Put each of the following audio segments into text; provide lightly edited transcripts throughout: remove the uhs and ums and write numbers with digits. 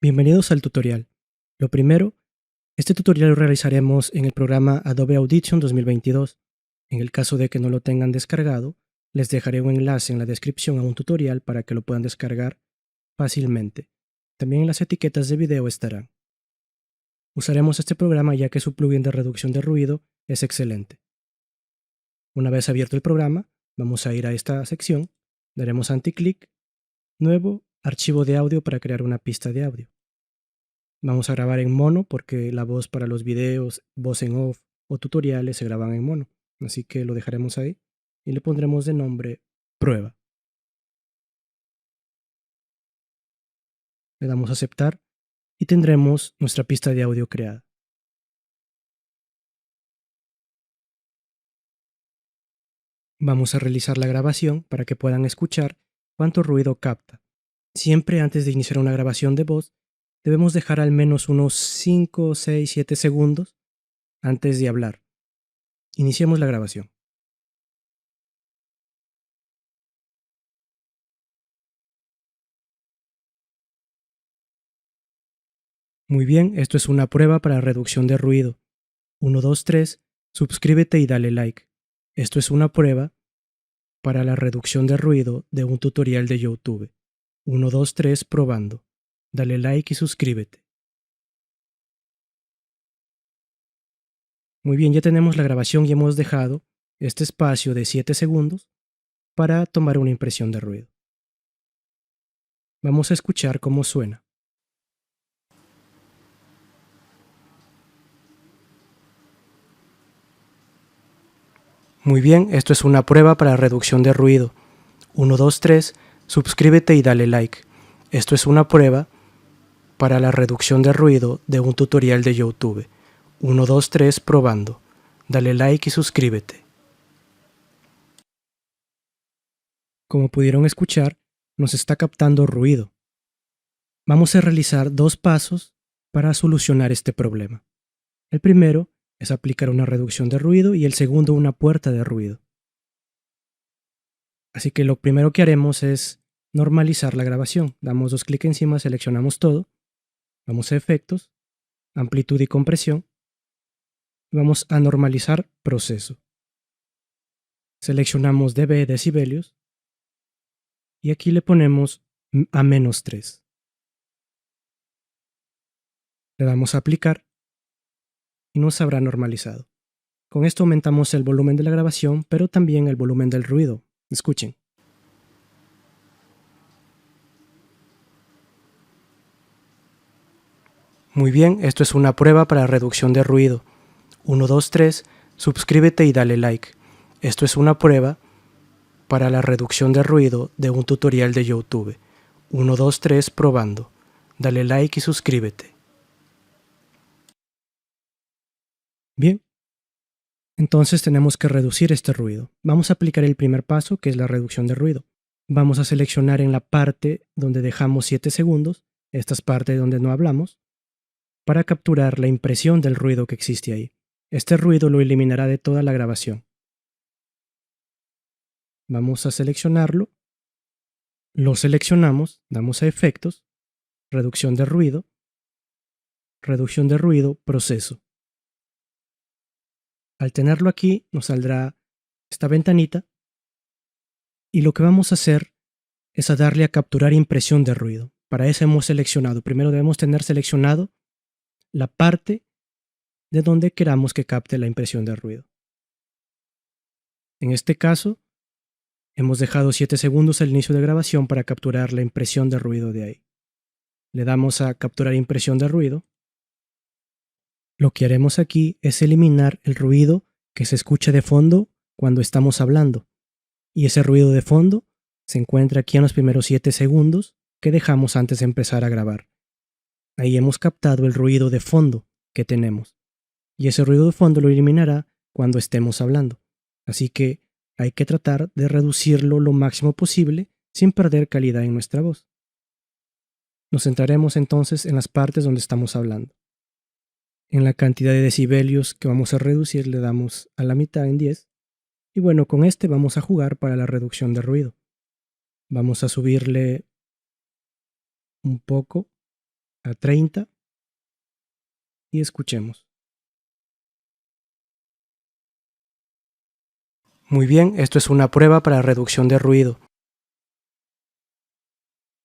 Bienvenidos al tutorial. Lo primero, este tutorial lo realizaremos en el programa Adobe Audition 2022. En el caso de que no lo tengan descargado, les dejaré un enlace en la descripción a un tutorial para que lo puedan descargar fácilmente. También en las etiquetas de video estarán. Usaremos este programa ya que su plugin de reducción de ruido es excelente. Una vez abierto el programa, vamos a ir a esta sección, daremos anticlic, nuevo, archivo de audio para crear una pista de audio. Vamos a grabar en mono porque la voz para los videos, voz en off o tutoriales se graban en mono. Así que lo dejaremos ahí y le pondremos de nombre prueba. Le damos a aceptar y tendremos nuestra pista de audio creada. Vamos a realizar la grabación para que puedan escuchar cuánto ruido capta. Siempre antes de iniciar una grabación de voz, debemos dejar al menos unos 5, 6, 7 segundos antes de hablar. Iniciemos la grabación. Muy bien, esto es una prueba para reducción de ruido. 1, 2, 3, suscríbete y dale like. Esto es una prueba para la reducción de ruido de un tutorial de YouTube. 1, 2, 3, probando. Dale like y suscríbete. Muy bien, ya tenemos la grabación y hemos dejado este espacio de 7 segundos para tomar una impresión de ruido. Vamos a escuchar cómo suena. Muy bien, esto es una prueba para reducción de ruido. 1, 2, 3, suscríbete y dale like. Esto es una prueba para la reducción de ruido de un tutorial de YouTube. 1, 2, 3, probando. Dale like y suscríbete. Como pudieron escuchar, nos está captando ruido. Vamos a realizar dos pasos para solucionar este problema. El primero es aplicar una reducción de ruido y el segundo una puerta de ruido. Así que lo primero que haremos es normalizar la grabación. Damos dos clics encima, seleccionamos todo, vamos a efectos, amplitud y compresión, y vamos a normalizar proceso. Seleccionamos dB decibelios y aquí le ponemos a -3. Le damos a aplicar y nos habrá normalizado. Con esto aumentamos el volumen de la grabación, pero también el volumen del ruido. Escuchen. Muy bien, esto es una prueba para reducción de ruido. 1, 2, 3, suscríbete y dale like. Esto es una prueba para la reducción de ruido de un tutorial de YouTube. 1, 2, 3, probando. Dale like y suscríbete. Bien, entonces tenemos que reducir este ruido. Vamos a aplicar el primer paso, que es la reducción de ruido. Vamos a seleccionar en la parte donde dejamos 7 segundos, esta es parte donde no hablamos, para capturar la impresión del ruido que existe ahí. Este ruido lo eliminará de toda la grabación. Vamos a seleccionarlo, lo seleccionamos, damos a efectos, reducción de ruido, proceso. Al tenerlo aquí nos saldrá esta ventanita y lo que vamos a hacer es a darle a capturar impresión de ruido. Para eso hemos seleccionado, primero debemos tener seleccionado la parte de donde queramos que capte la impresión de ruido. En este caso, hemos dejado 7 segundos al inicio de grabación para capturar la impresión de ruido de ahí. Le damos a capturar impresión de ruido. Lo que haremos aquí es eliminar el ruido que se escucha de fondo cuando estamos hablando. Y ese ruido de fondo se encuentra aquí en los primeros 7 segundos que dejamos antes de empezar a grabar. Ahí hemos captado el ruido de fondo que tenemos. Y ese ruido de fondo lo eliminará cuando estemos hablando. Así que hay que tratar de reducirlo lo máximo posible sin perder calidad en nuestra voz. Nos centraremos entonces en las partes donde estamos hablando. En la cantidad de decibelios que vamos a reducir le damos a la mitad en 10. Y bueno, con este vamos a jugar para la reducción de ruido. Vamos a subirle un poco a 30 y escuchemos. Muy bien, esto es una prueba para reducción de ruido.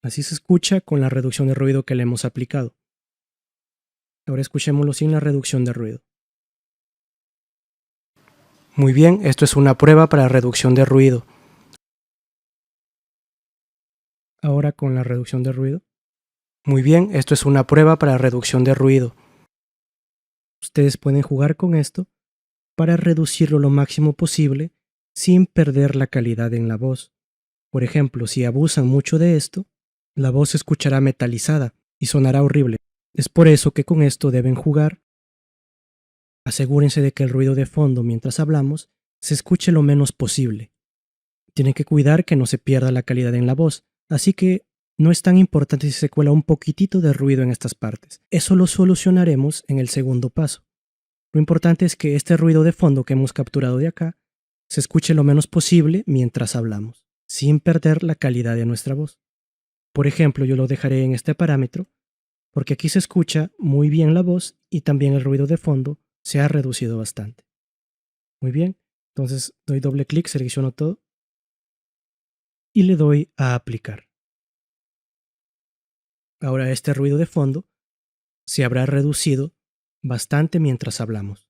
Así se escucha con la reducción de ruido que le hemos aplicado. Ahora escuchémoslo sin la reducción de ruido. Muy bien, esto es una prueba para reducción de ruido. Ahora con la reducción de ruido. Muy bien, esto es una prueba para reducción de ruido. Ustedes pueden jugar con esto para reducirlo lo máximo posible sin perder la calidad en la voz. Por ejemplo, si abusan mucho de esto, la voz se escuchará metalizada y sonará horrible. Es por eso que con esto deben jugar. Asegúrense de que el ruido de fondo mientras hablamos se escuche lo menos posible. Tienen que cuidar que no se pierda la calidad en la voz, así que no es tan importante si se cuela un poquitito de ruido en estas partes. Eso lo solucionaremos en el segundo paso. Lo importante es que este ruido de fondo que hemos capturado de acá se escuche lo menos posible mientras hablamos, sin perder la calidad de nuestra voz. Por ejemplo, yo lo dejaré en este parámetro, porque aquí se escucha muy bien la voz y también el ruido de fondo se ha reducido bastante. Muy bien, entonces doy doble clic, selecciono todo y le doy a aplicar. Ahora este ruido de fondo se habrá reducido bastante mientras hablamos.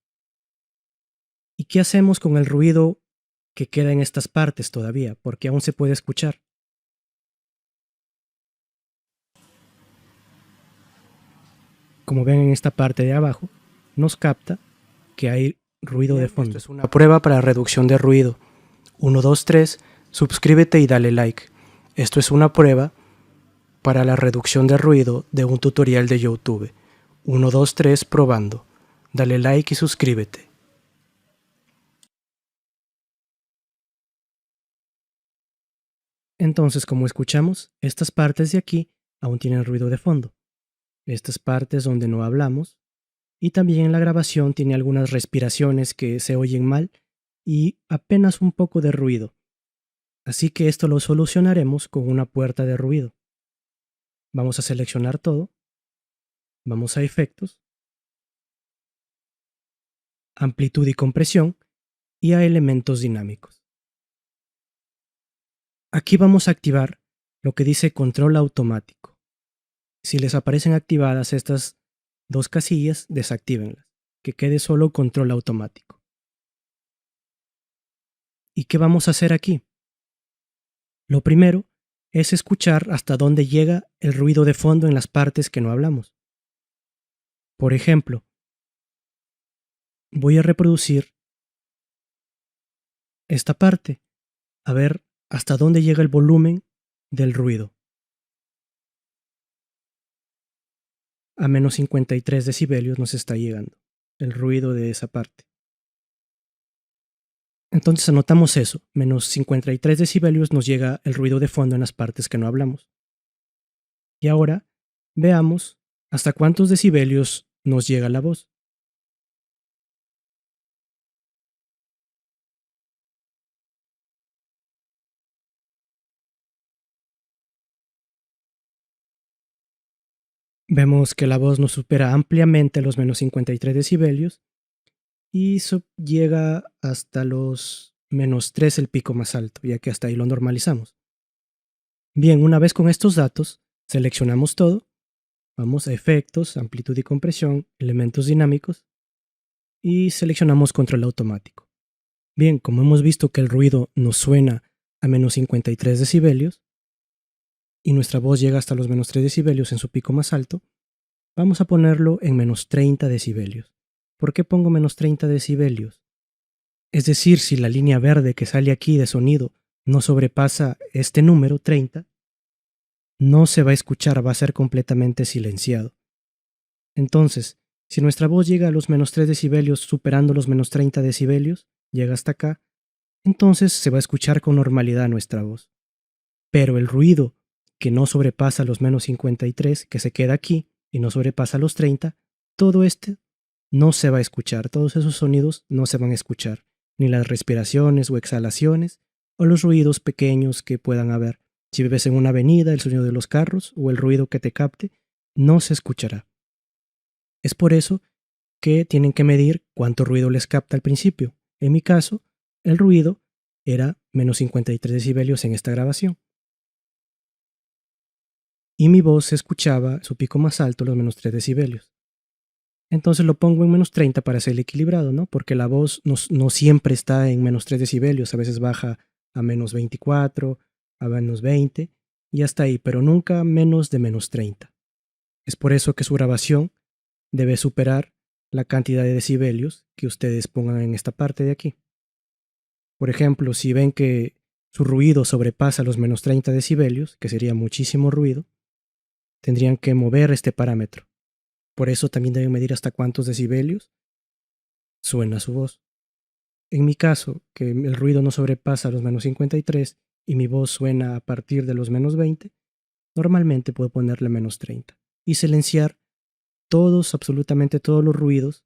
¿Y qué hacemos con el ruido que queda en estas partes todavía? Porque aún se puede escuchar. Como ven en esta parte de abajo, nos capta que hay ruido de fondo. Esto es una prueba para reducción de ruido. 1, 2, 3, suscríbete y dale like. Esto es una prueba para la reducción de ruido de un tutorial de YouTube. 1, 2, 3, probando. Dale like y suscríbete. Entonces, como escuchamos, estas partes de aquí aún tienen ruido de fondo. Estas partes donde no hablamos. Y también en la grabación tiene algunas respiraciones que se oyen mal y apenas un poco de ruido. Así que esto lo solucionaremos con una puerta de ruido. Vamos a seleccionar todo. Vamos a efectos, amplitud y compresión y a elementos dinámicos. Aquí vamos a activar lo que dice control automático. Si les aparecen activadas estas dos casillas, desactívenlas, que quede solo control automático. ¿Y qué vamos a hacer aquí? Lo primero es escuchar hasta dónde llega el ruido de fondo en las partes que no hablamos. Por ejemplo, voy a reproducir esta parte, a ver hasta dónde llega el volumen del ruido. A menos 53 decibelios nos está llegando el ruido de esa parte. Entonces anotamos eso, menos 53 decibelios nos llega el ruido de fondo en las partes que no hablamos. Y ahora veamos hasta cuántos decibelios nos llega la voz. Vemos que la voz nos supera ampliamente los menos 53 decibelios y llega hasta los menos 3 el pico más alto, ya que hasta ahí lo normalizamos. Bien, una vez con estos datos, seleccionamos todo, vamos a efectos, amplitud y compresión, elementos dinámicos y seleccionamos control automático. Bien, como hemos visto que el ruido nos suena a menos 53 decibelios y nuestra voz llega hasta los menos 3 decibelios en su pico más alto, vamos a ponerlo en menos 30 decibelios. ¿Por qué pongo menos 30 decibelios? Es decir, si la línea verde que sale aquí de sonido no sobrepasa este número 30, no se va a escuchar, va a ser completamente silenciado. Entonces, si nuestra voz llega a los menos 3 decibelios superando los menos 30 decibelios, llega hasta acá, entonces se va a escuchar con normalidad nuestra voz. Pero el ruido que no sobrepasa los menos 53, que se queda aquí y no sobrepasa los 30, todo este no se va a escuchar, todos esos sonidos no se van a escuchar, ni las respiraciones o exhalaciones o los ruidos pequeños que puedan haber. Si vives en una avenida, el sonido de los carros o el ruido que te capte, no se escuchará. Es por eso que tienen que medir cuánto ruido les capta al principio. En mi caso, el ruido era menos 53 decibelios en esta grabación. Y mi voz se escuchaba, su pico más alto, los menos 3 decibelios. Entonces lo pongo en menos 30 para ser equilibrado, ¿no? Porque la voz no siempre está en menos 3 decibelios, a veces baja a menos 24, a menos 20 y hasta ahí, pero nunca menos de menos 30. Es por eso que su grabación debe superar la cantidad de decibelios que ustedes pongan en esta parte de aquí. Por ejemplo, si ven que su ruido sobrepasa los menos 30 decibelios, que sería muchísimo ruido, tendrían que mover este parámetro. Por eso también deben medir hasta cuántos decibelios suena su voz. En mi caso, que el ruido no sobrepasa los menos 53 y mi voz suena a partir de los menos 20, normalmente puedo ponerle menos 30 y silenciar absolutamente todos los ruidos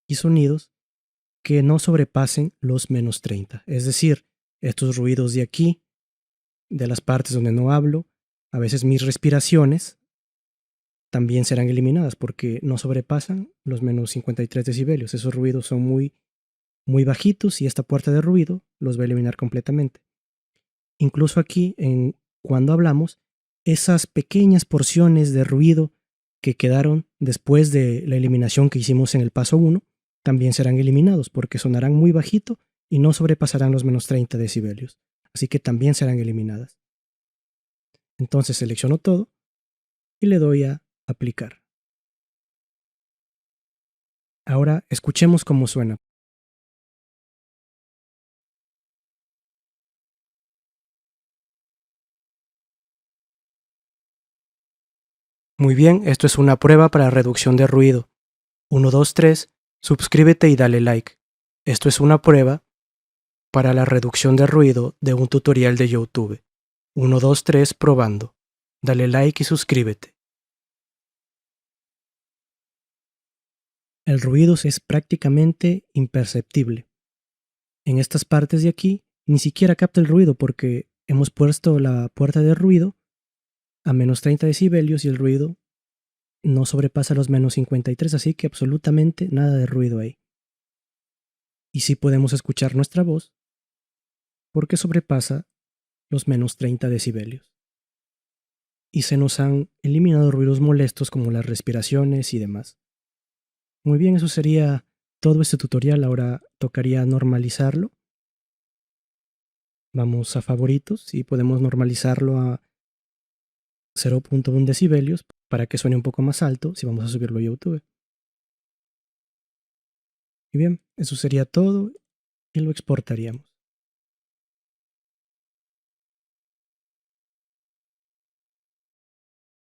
y sonidos que no sobrepasen los menos 30. Es decir, estos ruidos de aquí, de las partes donde no hablo, a veces mis respiraciones también serán eliminadas porque no sobrepasan los menos 53 decibelios. Esos ruidos son muy bajitos y esta puerta de ruido los va a eliminar completamente. Incluso aquí, cuando hablamos, esas pequeñas porciones de ruido que quedaron después de la eliminación que hicimos en el paso 1 también serán eliminados porque sonarán muy bajito y no sobrepasarán los menos 30 decibelios. Así que también serán eliminadas. Entonces selecciono todo y le doy a aplicar. Ahora escuchemos cómo suena. Muy bien, esto es una prueba para reducción de ruido. 1, 2, 3, suscríbete y dale like. Esto es una prueba para la reducción de ruido de un tutorial de YouTube. 1, 2, 3, probando. Dale like y suscríbete. El ruido es prácticamente imperceptible. En estas partes de aquí ni siquiera capta el ruido porque hemos puesto la puerta de ruido a menos 30 decibelios y el ruido no sobrepasa los menos 53, así que absolutamente nada de ruido ahí. Y sí podemos escuchar nuestra voz porque sobrepasa los menos 30 decibelios. Y se nos han eliminado ruidos molestos como las respiraciones y demás. Muy bien, eso sería todo este tutorial. Ahora tocaría normalizarlo. Vamos a favoritos y podemos normalizarlo a 0.1 decibelios para que suene un poco más alto si vamos a subirlo a YouTube. Y bien, eso sería todo y lo exportaríamos.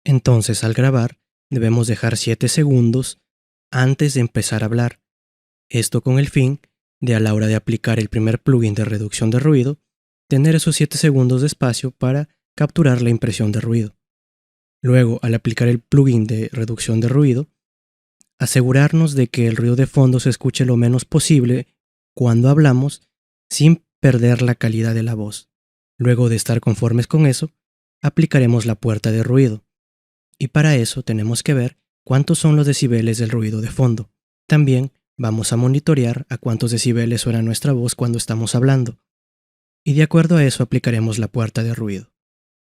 Entonces, al grabar, debemos dejar 7 segundos antes de empezar a hablar. Esto con el fin de, a la hora de aplicar el primer plugin de reducción de ruido, tener esos 7 segundos de espacio para capturar la impresión de ruido. Luego, al aplicar el plugin de reducción de ruido, asegurarnos de que el ruido de fondo se escuche lo menos posible cuando hablamos sin perder la calidad de la voz. Luego de estar conformes con eso, aplicaremos la puerta de ruido. Y para eso tenemos que ver cuántos son los decibeles del ruido de fondo. También vamos a monitorear a cuántos decibeles suena nuestra voz cuando estamos hablando. Y de acuerdo a eso aplicaremos la puerta de ruido.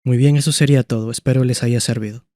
Muy bien, eso sería todo. Espero les haya servido.